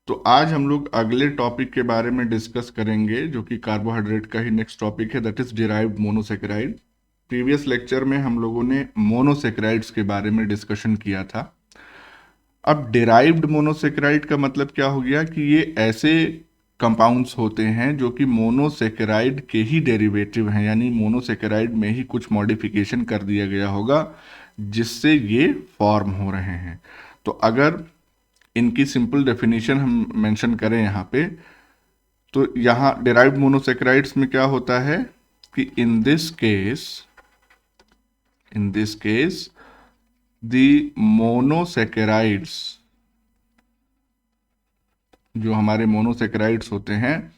तो आज हम लोग अगले टॉपिक के बारे में डिस्कस करेंगे जो कि कार्बोहाइड्रेट का ही नेक्स्ट टॉपिक है, that is derived monosaccharide. Previous lecture में हम लोगों ने मोनोसेकेराइड्स के बारे में डिस्कशन किया था। अब डिराइव्ड मोनोसेकेराइड का मतलब क्या हो गया कि ये ऐसे कंपाउंड्स होते हैं जो कि मोनोसेकेराइड के ही डेरिवेटिव हैं, यानी मोनोसेकेराइड में ही कुछ मॉडिफिकेशन कर दिया गया होगा जिससे ये फॉर्म हो रहे हैं। तो अगर इनकी सिंपल डेफिनेशन हम मेंशन करें यहाँ पे, तो यहाँ डिराइव्ड मोनोसेकेराइड्स में क्या होता है कि in this case the monosaccharides, जो हमारे मोनोसेकेराइड्स होते हैं,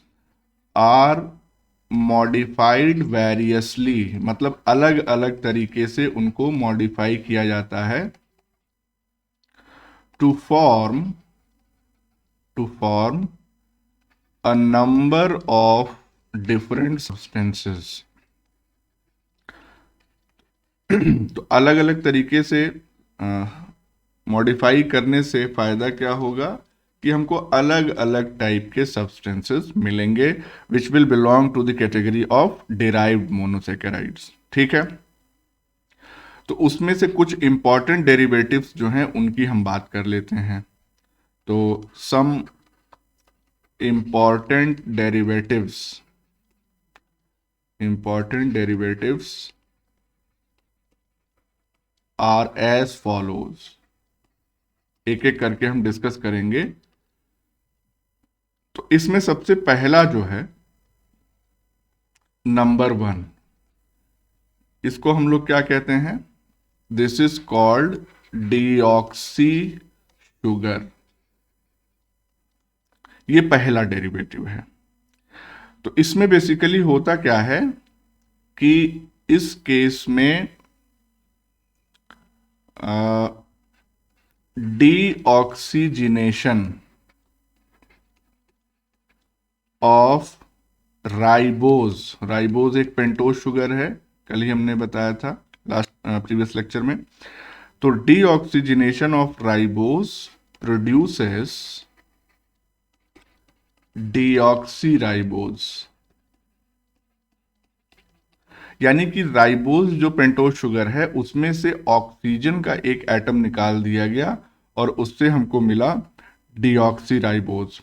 आर मॉडिफाइड वेरियसली, मतलब अलग अलग तरीके से उनको मॉडिफाई किया जाता है to form a number of different substances। तो अलग अलग तरीके से मॉडिफाई करने से फायदा क्या होगा कि हमको अलग अलग टाइप के सब्सटेंसेस मिलेंगे which will belong to the category of derived monosaccharides. ठीक है, तो उसमें से कुछ इंपॉर्टेंट डेरिवेटिव्स जो हैं उनकी हम बात कर लेते हैं। तो सम important derivatives are as follows। एक एक करके हम डिस्कस करेंगे। तो इसमें सबसे पहला जो है नंबर 1, इसको हम लोग क्या कहते हैं? This is called deoxy sugar. ये पहला डेरिवेटिव है। तो इसमें बेसिकली होता क्या है कि इस केस में डीऑक्सीजिनेशन ऑफ राइबोज एक पेंटोज शुगर है, कल ही हमने बताया था लास्ट प्रीवियस लेक्चर में। तो डीऑक्सीजिनेशन ऑफ राइबोज प्रोड्यूसेस डीऑक्सीराइबोज, यानी कि राइबोज जो पेंटोज शुगर है उसमें से ऑक्सीजन का एक एटम निकाल दिया गया और उससे हमको मिला डीऑक्सीराइबोज।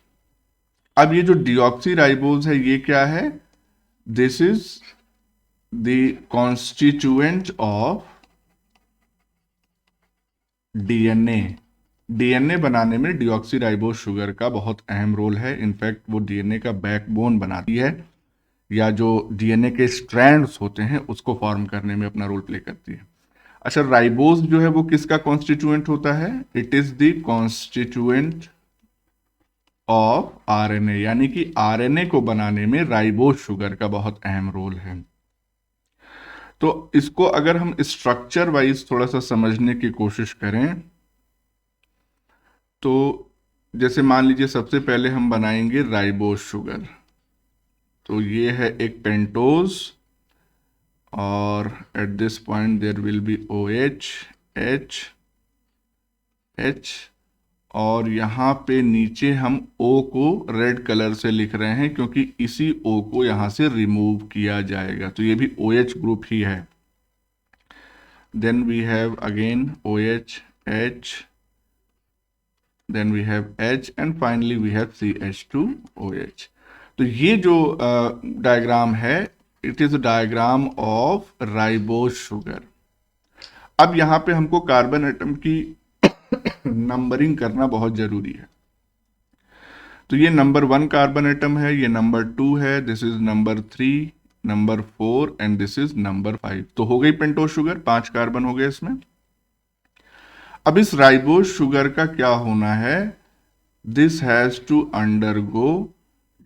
अब ये जो डीऑक्सीराइबोज है ये क्या है? This is the constituent of DNA. DNA बनाने में डीऑक्सीराइबोज शुगर का बहुत अहम रोल है। इनफैक्ट वो डीएनए का बैकबोन बनाती है, या जो डीएनए के स्ट्रैंड्स होते हैं उसको फॉर्म करने में अपना रोल प्ले करती है। अच्छा, राइबोज जो है वो किसका कॉन्स्टिट्यूएंट होता है? It is the constituent of RNA, यानी कि आरएनए को बनाने में राइबोज शुगर का बहुत अहम रोल है। तो इसको अगर हम स्ट्रक्चर वाइज थोड़ा सा समझने की कोशिश करें तो जैसे मान लीजिए सबसे पहले हम बनाएंगे राइबोज शुगर। तो ये है एक पेंटोज और at this point there will be OH H H, और यहाँ पे नीचे हम O को रेड कलर से लिख रहे हैं क्योंकि इसी O को यहाँ से रिमूव किया जाएगा। तो ये भी OH ग्रुप ही है। Then we have again OH H, then we have H and finally we have CH2OH। तो ये जो डायग्राम है, it is diagram of ribose sugar. अब यहाँ पे हमको कार्बन एटम की नंबरिंग करना बहुत जरूरी है। तो ये नंबर 1 कार्बन एटम है, ये नंबर 2 है, this is number 3, number 4 and this is number 5। तो हो गई पेंटोज शुगर, 5 कार्बन हो गए इसमें। अब इस राइबोज शुगर का क्या होना है? दिस हैज टू अंडरगो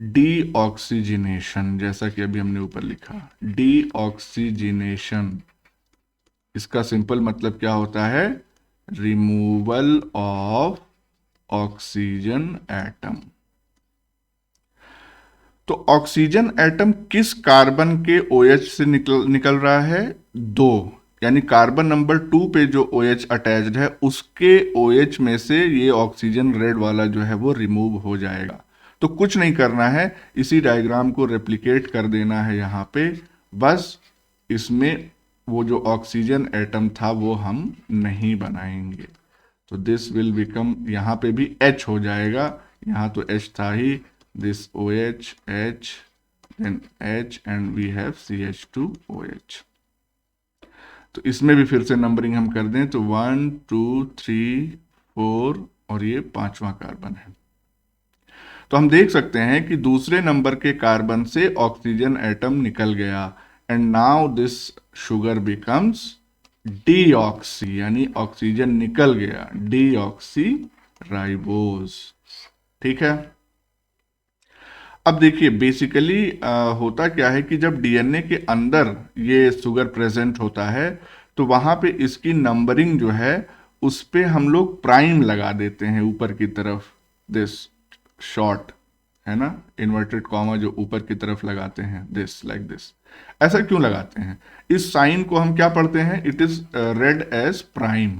डीऑक्सीजिनेशन, जैसा कि अभी हमने ऊपर लिखा डीऑक्सीजिनेशन। इसका सिंपल मतलब क्या होता है? Removal of oxygen atom. तो ऑक्सीजन एटम किस कार्बन के OH से निकल रहा है? 2। यानी कार्बन नंबर 2 पे जो OH अटैच्ड है उसके OH में से ये ऑक्सीजन रेड वाला जो है वो रिमूव हो जाएगा। तो कुछ नहीं करना है, इसी डायग्राम को रेप्लिकेट कर देना है यहाँ पे, बस इसमें वो जो ऑक्सीजन एटम था वो हम नहीं बनाएंगे। तो दिस विल बिकम, यहाँ पे भी H हो जाएगा, यहाँ तो H था ही, this OH H then H and we have CH2OH। तो इसमें भी फिर से नंबरिंग हम कर दें तो 1 2 3 4 और ये 5वां कार्बन है। तो हम देख सकते हैं कि दूसरे नंबर के कार्बन से ऑक्सीजन एटम निकल गया and now this sugar becomes deoxy, यानी ऑक्सीजन निकल गया, डीऑक्सी राइबोज। ठीक है। अब देखिए बेसिकली होता क्या है कि जब डीएनए के अंदर ये शुगर प्रेजेंट होता है तो वहां पे इसकी नंबरिंग जो है उस पे हम लोग प्राइम लगा देते हैं ऊपर की तरफ, दिस शॉर्ट है ना, इन्वर्टेड कॉमा जो ऊपर की तरफ लगाते हैं, दिस लाइक दिस। ऐसा क्यों लगाते हैं? इस साइन को हम क्या पढ़ते हैं? It is read as prime.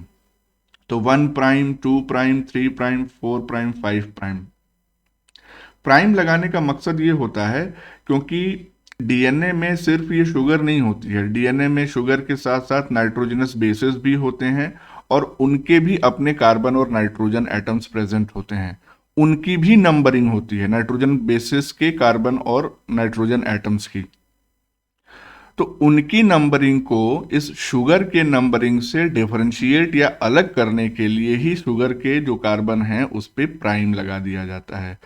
तो 1 prime 2 prime 3 prime 4 prime 5 prime. Prime लगाने का मकसद ये होता है क्योंकि डीएनए में सिर्फ ये शुगर नहीं होती है, डीएनए में शुगर के साथ साथ नाइट्रोजनस बेसेस भी होते हैं और उनके भी अपने कार्बन और नाइट्रोजन एटम्स प्रेजेंट होते हैं, उनकी भी नंबरिंग होती है, नाइट्रोजन बेसिस के कार्बन और नाइट्रोजन एटम्स की। तो उनकी नंबरिंग को इस शुगर के नंबरिंग से डिफरेंशिएट या अलग करने के लिए ही शुगर के जो कार्बन हैं उस पे प्राइम लगा दिया जाता है।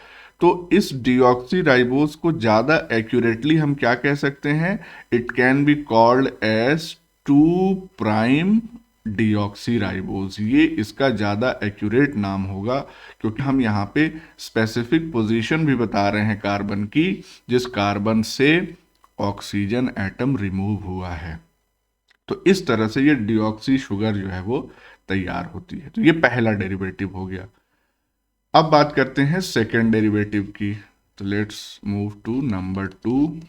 तो इस डीऑक्सी राइबोज को ज़्यादा एक्यूरेटली हम क्या कह सकते हैं? It can be called as 2 prime deoxyribose. ये इसका ज़्यादा एक्यूरेट नाम होगा क्योंकि हम यहाँ पे स्पेसिफिक पोजीशन भी बता रहे हैं कार्बन की, जिस कार्बन से ऑक्सीजन एटम रिमूव हुआ है। तो इस तरह से ये डीऑक्सी शुगर जो है वो तैयार होती है। तो ये पहला डेरिवेटिव हो गया। अब बात करते हैं सेकेंड डेरिवेटिव की। तो लेट्स मूव टू नंबर 2।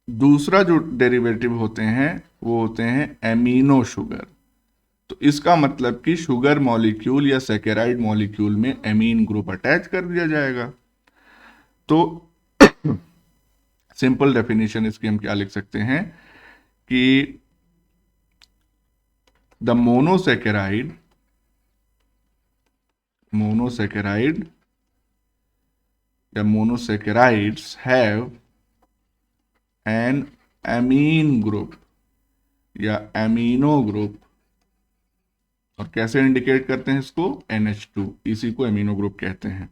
दूसरा जो डेरिवेटिव होते हैं वो होते हैं एमिनो शुगर। तो इसका मतलब कि शुगर मॉलिक्यूल या सैकेराइड मॉलिक्यूल में एमीन ग्रुप अटैच कर दिया जाएगा। तो सिंपल डेफिनेशन इसकी हम क्या लिख सकते हैं कि द monosaccharide या monosaccharides have an amine group या amino group, और कैसे इंडिकेट करते हैं इसको? NH2, इसी को एमिनो ग्रुप कहते हैं।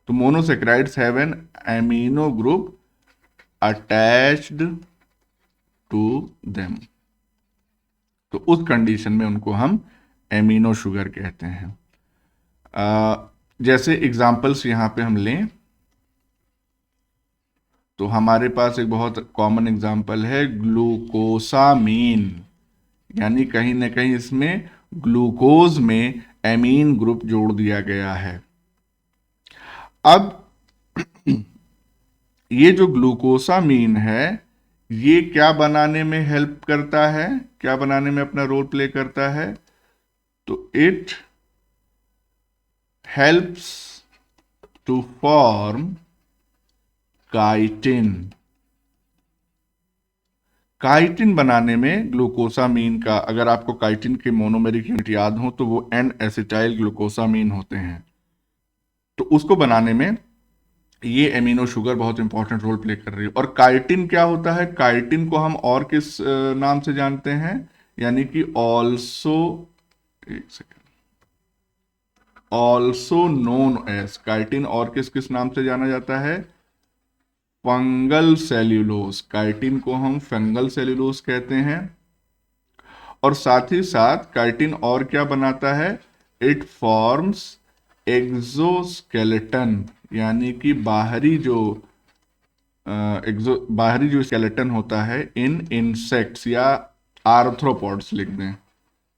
तो monosaccharides have an amino group attached to them, तो उस कंडीशन में उनको हम एमिनो शुगर कहते हैं। जैसे एग्जाम्पल्स यहाँ पे हम लें तो हमारे पास एक बहुत कॉमन एग्जाम्पल है ग्लूकोसामीन, यानी कहीं ना कहीं इसमें ग्लूकोज में एमीन ग्रुप जोड़ दिया गया है। अब ये जो ग्लूकोसामीन है ये क्या बनाने में हेल्प करता है, क्या बनाने में अपना रोल प्ले करता है? तो it helps to form chitin. Chitin बनाने में ग्लूकोसामीन का, अगर आपको काइटिन के मोनोमेरिक यूनिट याद हो तो वो एन एसिटाइल ग्लूकोसामीन होते हैं। तो उसको बनाने में ये एमिनो शुगर बहुत इंपॉर्टेंट रोल प्ले कर रही है। और काइटिन क्या होता है? काइटिन को हम और किस नाम से जानते हैं? यानी कि ऑल्सो, एक second, also known as, chitin और किस किस नाम से जाना जाता है? Fungal cellulose. काइटिन को हम फंगल सेल्यूलोज कहते हैं। और साथ ही साथ काइटिन और क्या बनाता है? इट फॉर्म्स एक्सोस्केलेटन, यानी कि बाहरी जो स्केलेटन होता है इन इंसेक्ट्स या आर्थ्रोपॉड्स लिख दें।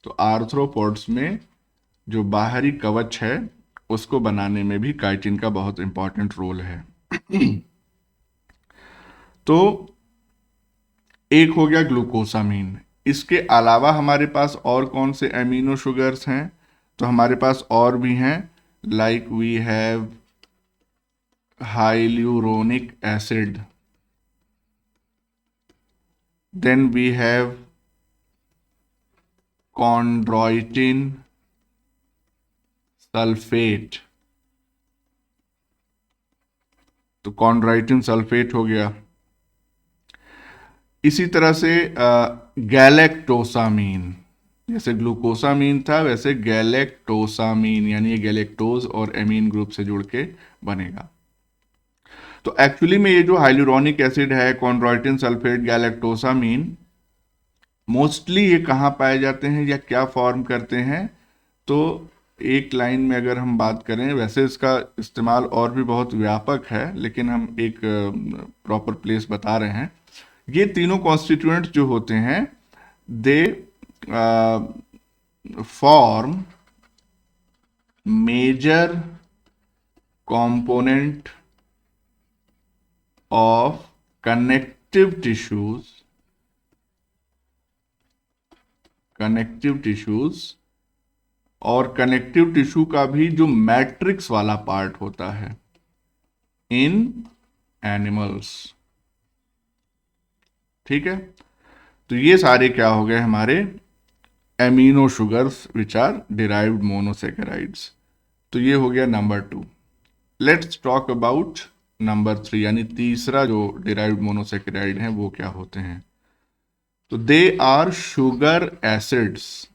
तो आर्थ्रोपॉड्स में जो बाहरी कवच है उसको बनाने में भी काइटिन का बहुत इंपॉर्टेंट रोल है। तो एक हो गया ग्लूकोसामीन। इसके अलावा हमारे पास और कौन से एमिनो शुगर्स हैं? तो हमारे पास और भी हैं, like we have hyaluronic acid, then we have chondroitin sulphate. तो chondroitin सल्फेट हो गया। इसी तरह से गैलेक्टोसामीन, जैसे ग्लूकोसामीन था वैसे गैलेक्टोसामीन, यानी ये गैलेक्टोज और एमीन ग्रुप से जुड़ के बनेगा। तो एक्चुअली में ये जो हाइलुरोनिक एसिड है, कॉन्ड्रोइटिन सल्फेट, गैलेक्टोसामीन, मोस्टली ये कहाँ पाए जाते हैं या क्या फॉर्म करते हैं? तो एक लाइन में अगर हम बात करें, वैसे इसका इस्तेमाल और भी बहुत व्यापक है, लेकिन हम एक प्रॉपर प्लेस बता रहे हैं। ये तीनों कॉन्स्टिट्यूएंट जो होते हैं, they form major component of connective tissues और कनेक्टिव टिश्यू का भी जो मैट्रिक्स वाला पार्ट होता है इन एनिमल्स। ठीक है, तो ये सारे क्या हो गए हमारे amino sugars which are derived monosaccharides. तो ये हो गया number 2। Let's talk about number 3, यानी तीसरा जो डिराइव्ड मोनोसेकेराइड है वो क्या होते हैं? तो दे आर शुगर एसिड्स।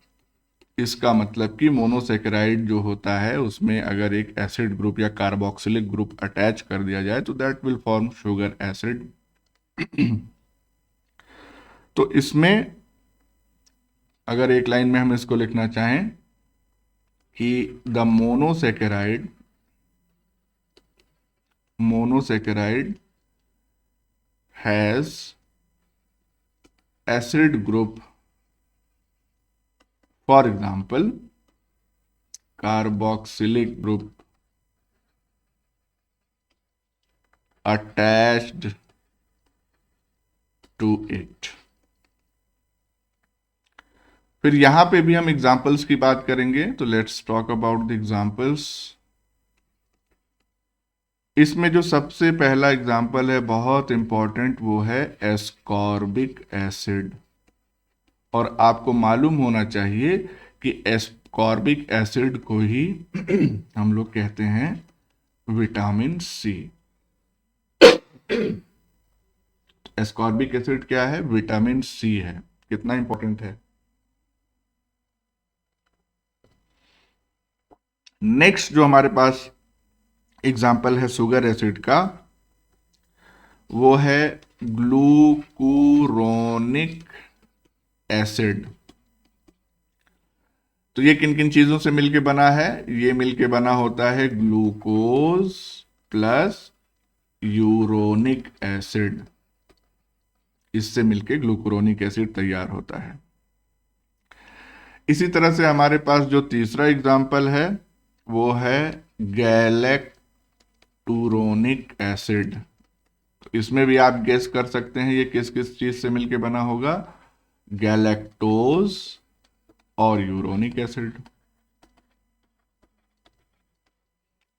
इसका मतलब कि मोनोसेकेराइड जो होता है उसमें अगर एक एसिड ग्रुप या कार्बोक्सिलिक ग्रुप अटैच कर दिया जाए तो that will form sugar acid. तो इसमें अगर एक लाइन में हम इसको लिखना चाहें कि the monosaccharide has acid group, for example carboxylic group attached to it। फिर यहां पे भी हम एग्जांपल्स की बात करेंगे, तो let's talk about the examples. इसमें जो सबसे पहला एग्जांपल है बहुत इंपॉर्टेंट, वो है एस्कॉर्बिक एसिड। और आपको मालूम होना चाहिए कि एस्कॉर्बिक एसिड को ही हम लोग कहते हैं विटामिन सी। एस्कॉर्बिक एसिड क्या है? विटामिन सी है। कितना इंपॉर्टेंट है। नेक्स्ट जो हमारे पास एग्जाम्पल है शुगर एसिड का, वो है ग्लूकुरोनिक एसिड। तो ये किन किन चीजों से मिलके बना है? ये मिलके बना होता है ग्लूकोज प्लस यूरोनिक एसिड। इससे मिलके ग्लूकुरोनिक एसिड तैयार होता है। इसी तरह से हमारे पास जो तीसरा एग्जाम्पल है वो है गैलेक्टूरोनिक एसिड। तो इसमें भी आप गेस कर सकते हैं ये किस किस चीज से मिलके बना होगा, गैलेक्टोज और यूरोनिक एसिड।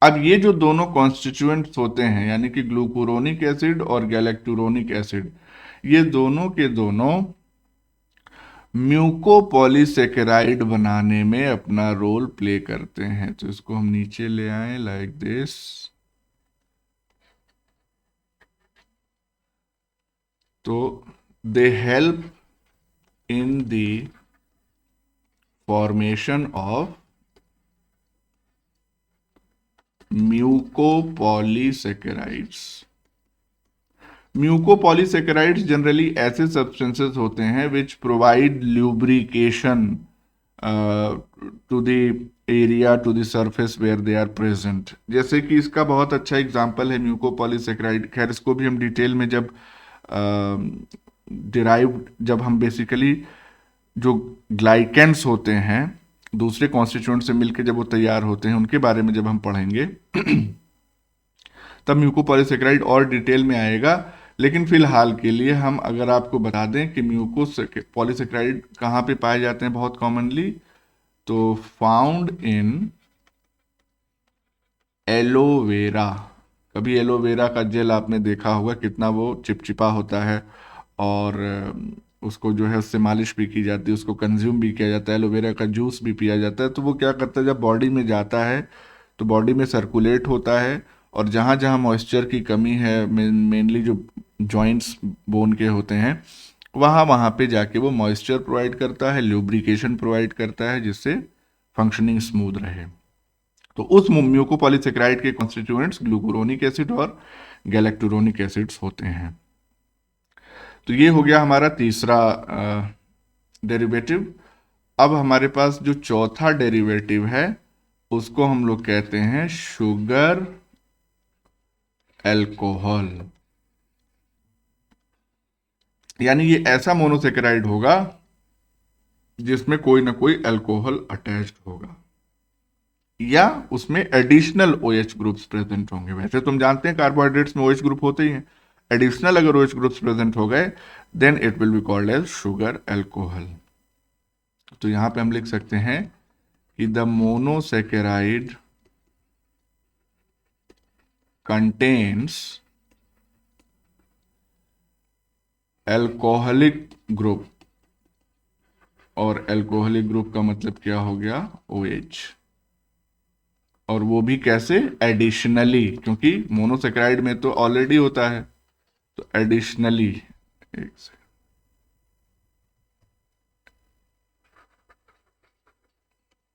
अब ये जो दोनों कॉन्स्टिट्यूएंट्स होते हैं, यानी कि ग्लूकुरोनिक एसिड और गैलेक्टूरोनिक एसिड, ये दोनों के दोनों म्यूकोपॉलीसेकेराइड बनाने में अपना रोल प्ले करते हैं। तो इसको हम नीचे ले आए लाइक दिस। तो they help in the formation of mucopolysaccharides. Mucopolysaccharides generally ऐसे सब्सटेंसेस होते हैं which provide lubrication to the area, to the surface where they are present. जैसे कि इसका बहुत अच्छा एग्जांपल है म्यूकोपॉलीसेकेराइड। खैर इसको भी हम डिटेल में जब जब हम बेसिकली जो ग्लाइकेंस होते हैं दूसरे कॉन्स्टिट्यूएंट से मिलकर जब वो तैयार होते हैं उनके बारे में जब हम पढ़ेंगे तब म्यूकोपॉलीसेकेराइड और डिटेल में आएगा। लेकिन फिलहाल के लिए हम अगर आपको बता दें कि म्यूकोस पॉलीसेकेराइड कहाँ पे पाए जाते हैं बहुत कॉमनली, तो फाउंड इन एलोवेरा। कभी एलोवेरा का जेल आपने देखा होगा, कितना वो चिपचिपा होता है, और उसको जो है उससे मालिश भी की जाती है, उसको कंज्यूम भी किया जाता है, एलोवेरा का जूस भी पिया जाता है। तो वो क्या करता है, जब बॉडी में जाता है तो बॉडी में सर्कुलेट होता है, और जहाँ जहाँ मॉइस्चर की कमी है, मेनली जो जॉइंट्स बोन के होते हैं, वहाँ वहाँ पे जाके वो मॉइस्चर प्रोवाइड करता है, ल्यूब्रिकेशन प्रोवाइड करता है, जिससे फंक्शनिंग स्मूथ रहे। तो उस म्यूकोपॉलीसेकेराइड के कॉन्स्टिट्यूएंट्स ग्लूकुरोनिक एसिड और गैलेक्टुरोनिक एसिड्स होते हैं। तो ये हो गया हमारा तीसरा डेरिवेटिव। अब हमारे पास जो चौथा डेरिवेटिव है उसको हम लोग कहते हैं शुगर एल्कोहल। यानी ये ऐसा मोनोसेकेराइड होगा जिसमें कोई ना कोई अल्कोहल अटैच्ड होगा, या उसमें एडिशनल OH ग्रुप्स प्रेजेंट होंगे। वैसे तुम जानते हैं कार्बोहाइड्रेट्स में OH ग्रुप होते ही हैं, एडिशनल अगर OH ग्रुप्स प्रेजेंट हो गए then it will be called as sugar alcohol. तो यहां पे हम लिख सकते हैं कि the monosaccharide contains alcoholic group, और एल्कोहलिक ग्रुप का मतलब क्या हो गया, OH। और वो भी कैसे, एडिशनली, क्योंकि मोनोसेकेराइड में तो ऑलरेडी होता है, तो एडिशनली। एक से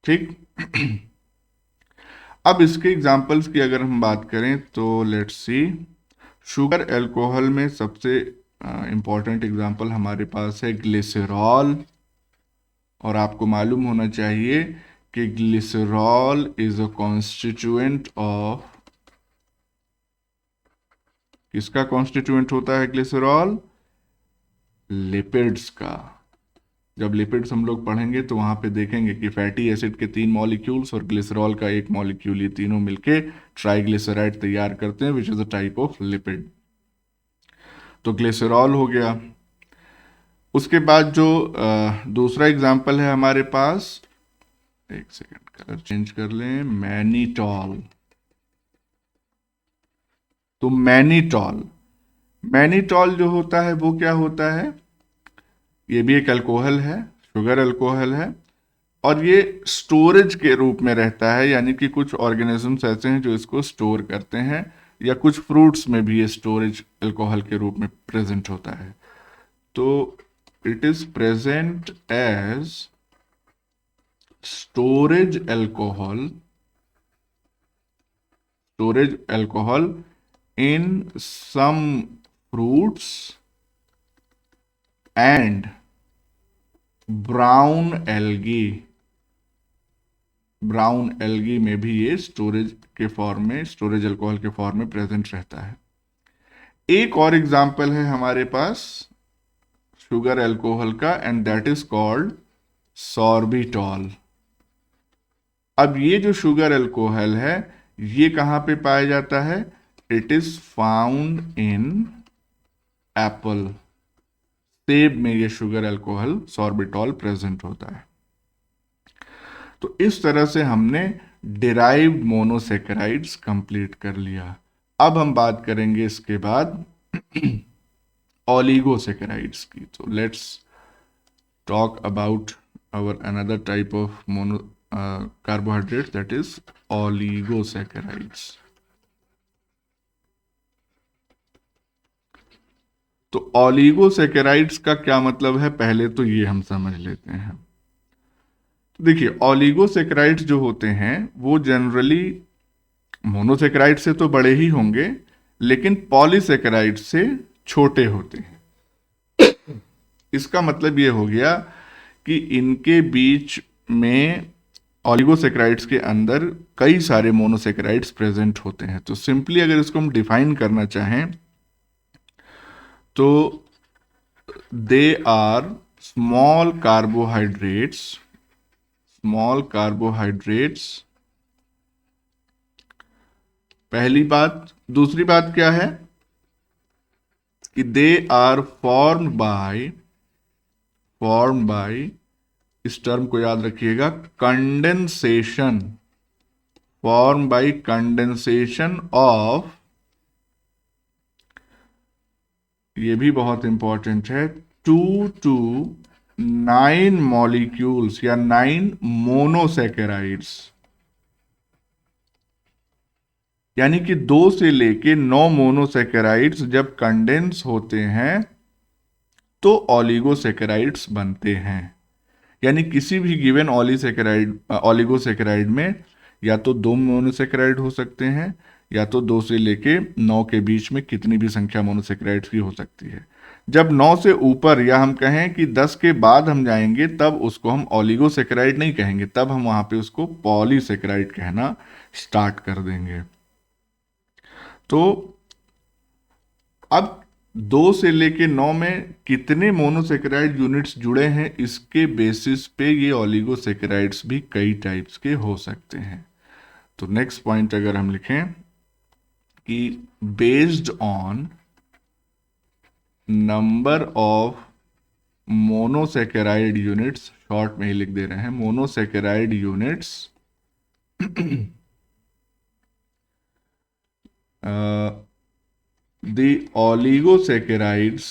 ठीक। अब इसके एग्जांपल्स की अगर हम बात करें तो लेट्स सी, शुगर एल्कोहल में सबसे इंपॉर्टेंट एग्जांपल हमारे पास है ग्लिसरॉल। और आपको मालूम होना चाहिए कि glycerol is a constituent of, किसका कॉन्स्टिट्यूएंट होता है ग्लिसरॉल, लिपिड्स का। जब लिपिड्स हम लोग पढ़ेंगे तो वहां पे देखेंगे कि फैटी एसिड के 3 मॉलिक्यूल्स और ग्लिसरॉल का 1 मॉलिक्यूल, ये तीनों मिलके ट्राइग्लिसराइड तैयार करते हैं, which is a type of lipid. तो ग्लिसरॉल हो गया। उसके बाद जो दूसरा एग्जाम्पल है हमारे पास, एक सेकेंड कलर चेंज कर लें, मैनीटॉल। तो मैनीटॉल, मैनीटॉल जो होता है वो क्या होता है, ये भी एक अल्कोहल है, शुगर अल्कोहल है, और ये स्टोरेज के रूप में रहता है। यानी कि कुछ ऑर्गेनिजम्स ऐसे हैं जो इसको स्टोर करते हैं, या कुछ फ्रूट्स में भी ये स्टोरेज अल्कोहल के रूप में प्रेजेंट होता है। तो it is present as storage alcohol, storage alcohol in some fruits and brown algae. Brown algae में भी ये स्टोरेज के फॉर्म में, स्टोरेज अल्कोहल के फॉर्म में प्रेजेंट रहता है। एक और एग्जाम्पल है हमारे पास शुगर अल्कोहल का, and that is called sorbitol. अब ये जो शुगर अल्कोहल है ये कहां पे पाया जाता है, it is found in Apple. सेब में ये शुगर अल्कोहल सॉर्बिटॉल प्रेजेंट होता है। तो इस तरह से हमने डिराइव्ड मोनोसेकेराइड्स कंप्लीट कर लिया। अब हम बात करेंगे इसके बाद ओलिगोसेकेराइड्स की। तो let's talk about our another type of mono carbohydrates, that is oligosaccharides. तो ओलिगोसैकेराइड्स का क्या मतलब है, पहले तो ये हम समझ लेते हैं। तो देखिए, ओलिगोसैकेराइड्स जो होते हैं वो जनरली मोनोसैकेराइड से तो बड़े ही होंगे, लेकिन पॉलीसैकेराइड से छोटे होते हैं। इसका मतलब ये हो गया कि इनके बीच में, ओलिगोसैकेराइड्स के अंदर कई सारे मोनोसैकेराइड्स प्रेजेंट होते हैं। तो सिंपली अगर इसको हम डिफाइन करना चाहें तो they are small carbohydrates, small carbohydrates, पहली बात। दूसरी बात क्या है कि दे आर फॉर्म बाय, इस टर्म को याद रखिएगा, condensation, form by condensation of, ये भी बहुत इंपॉर्टेंट है, 2 to 9 मॉलिक्यूल्स या 9 मोनोसेकेराइड्स, यानी कि 2 से लेके 9 मोनोसेकेराइड्स जब कंडेंस होते हैं तो ऑलिगोसेकेराइड्स बनते हैं। यानी किसी भी गिवन ऑलिगोसेकेराइड में या तो 2 मोनोसेकेराइड हो सकते हैं या तो 2 से लेके 9 के बीच में कितनी भी संख्या मोनोसेकेराइड्स की हो सकती है। जब 9 से ऊपर या हम कहें कि 10 के बाद हम जाएंगे तब उसको हम ऑलिगोसेकेराइड नहीं कहेंगे, तब हम वहां पे उसको पॉलीसेकेराइड कहना स्टार्ट कर देंगे। तो अब 2 से लेके 9 में कितने मोनोसेकेराइड यूनिट्स जुड़े हैं, इसके बेसिस पे ये ऑलिगोसेकेराइड्स भी कई टाइप्स के हो सकते हैं। तो नेक्स्ट पॉइंट अगर हम लिखें कि based on number of monosaccharide units, short में ही लिख दे रहे हैं, monosaccharide units the oligosaccharides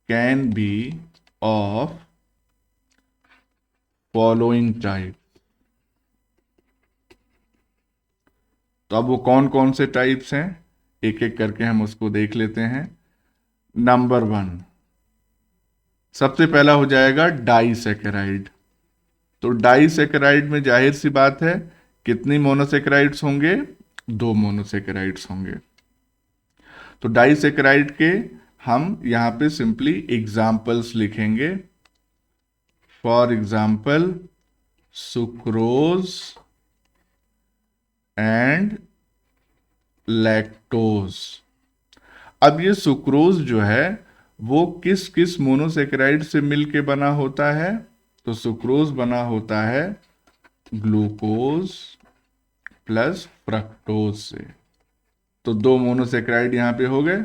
can be of following type। तो अब वो कौन कौन से टाइप्स हैं, एक एक करके हम उसको देख लेते हैं। नंबर 1, सबसे पहला हो जाएगा डाइसेकेराइड। तो डाइसेकेराइड में जाहिर सी बात है कितनी मोनोसेकेराइड्स होंगे, 2 मोनोसेकेराइड्स होंगे। तो डाइसेकेराइड के हम यहां पे सिंपली एग्जाम्पल्स लिखेंगे। For example sucrose and lactose. अब ये सुक्रोज जो है वो किस किस मोनोसेकेराइड से मिलके बना होता है, तो सुक्रोज बना होता है ग्लूकोज प्लस फ्रक्टोज से। तो 2 मोनोसेकेराइड यहां पे हो गए।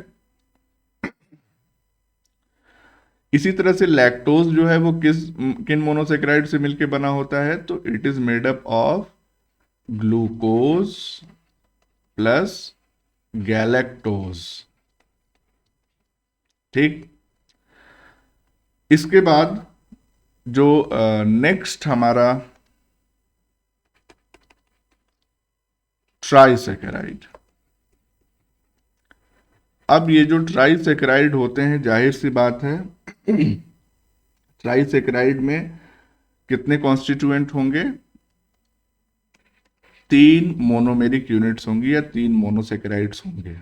इसी तरह से लैक्टोज जो है वो किन मोनोसेकेराइड से मिलके बना होता है, तो it is made up of glucose plus galactose. ठीक, इसके बाद जो नेक्स्ट हमारा ट्राइसेकेराइड। अब ये जो ट्राइसेकेराइड होते हैं, जाहिर सी बात है ट्राइसेकेराइड में कितने कॉन्स्टिट्यूएंट होंगे, 3 मोनोमेरिक यूनिट्स होंगी या 3 मोनोसेकेराइड्स होंगे,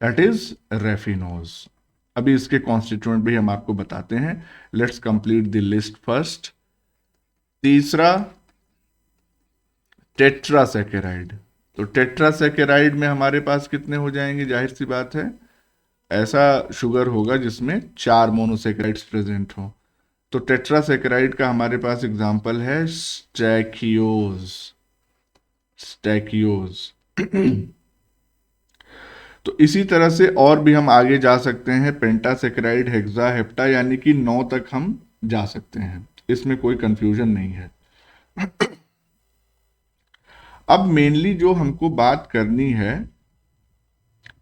दैट इज रेफिनोज। अभी इसके कॉन्स्टिट्यूएंट भी हम आपको बताते हैं। Let's complete the list first. तीसरा टेट्रासेकेराइड। तो टेट्रासेकेराइड में हमारे पास कितने हो जाएंगे, जाहिर सी बात है ऐसा शुगर होगा जिसमें 4 मोनोसेकेराइड्स प्रेजेंट हो। तो टेट्रासेकेराइड का हमारे पास एग्जांपल है स्टैकियोज। तो इसी तरह से और भी हम आगे जा सकते हैं, पेंटासेकेराइड, हेक्सा, हेप्टा, यानी कि 9 तक हम जा सकते हैं, इसमें कोई कंफ्यूजन नहीं है। अब मेनली जो हमको बात करनी है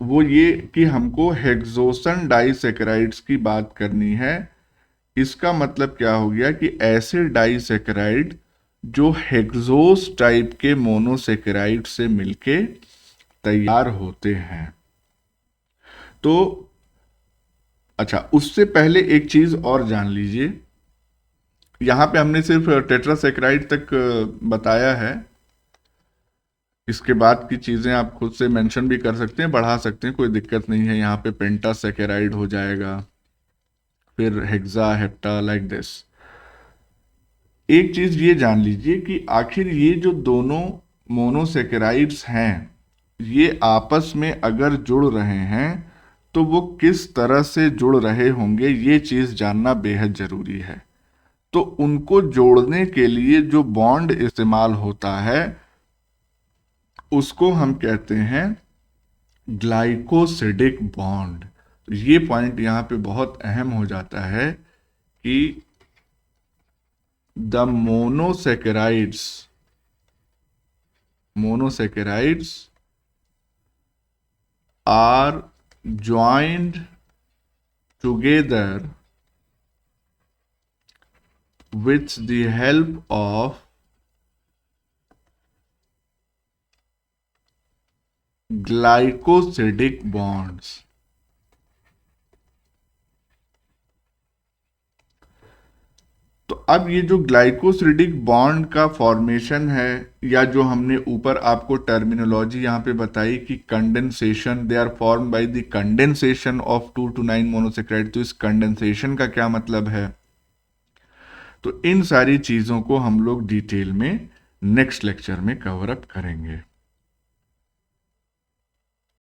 वो ये कि हमको हेक्सोसन डाइसेकेराइड्स की बात करनी है। इसका मतलब क्या हो गया कि ऐसे डाइसेकेराइड जो हेक्सोस टाइप के मोनोसेकेराइड से मिलके तैयार होते हैं। तो अच्छा, उससे पहले एक चीज और जान लीजिए, यहां पे हमने सिर्फ टेट्रासेकेराइड तक बताया है, इसके बाद की चीजें आप खुद से मेंशन भी कर सकते हैं, बढ़ा सकते हैं, कोई दिक्कत नहीं है। यहाँ पे पेंटासेकेराइड हो जाएगा, फिर हेक्सा, हेप्टा, लाइक दिस। एक चीज ये जान लीजिए कि आखिर ये जो दोनों मोनोसेकेराइड्स हैं ये आपस में अगर जुड़ रहे हैं तो वो किस तरह से जुड़ रहे होंगे, ये चीज जानना बेहद जरूरी है। तो उनको जोड़ने के लिए जो बॉन्ड इस्तेमाल होता है उसको हम कहते हैं ग्लाइकोसिडिक बॉन्ड। तो ये पॉइंट यहाँ पे बहुत अहम हो जाता है कि the monosaccharides are joined together with the help of glycosidic bonds। तो अब ये जो ग्लाइकोसिडिक बॉन्ड का फॉर्मेशन है, या जो हमने ऊपर आपको टर्मिनोलॉजी यहाँ पे बताई कि condensation, they are form by the condensation of 2 to 9 monosaccharide. तो इस कंडेंसेशन का क्या मतलब है? तो इन सारी चीज़ों को हम लोग डिटेल में नेक्स्ट लेक्चर में कवर अप करेंगे।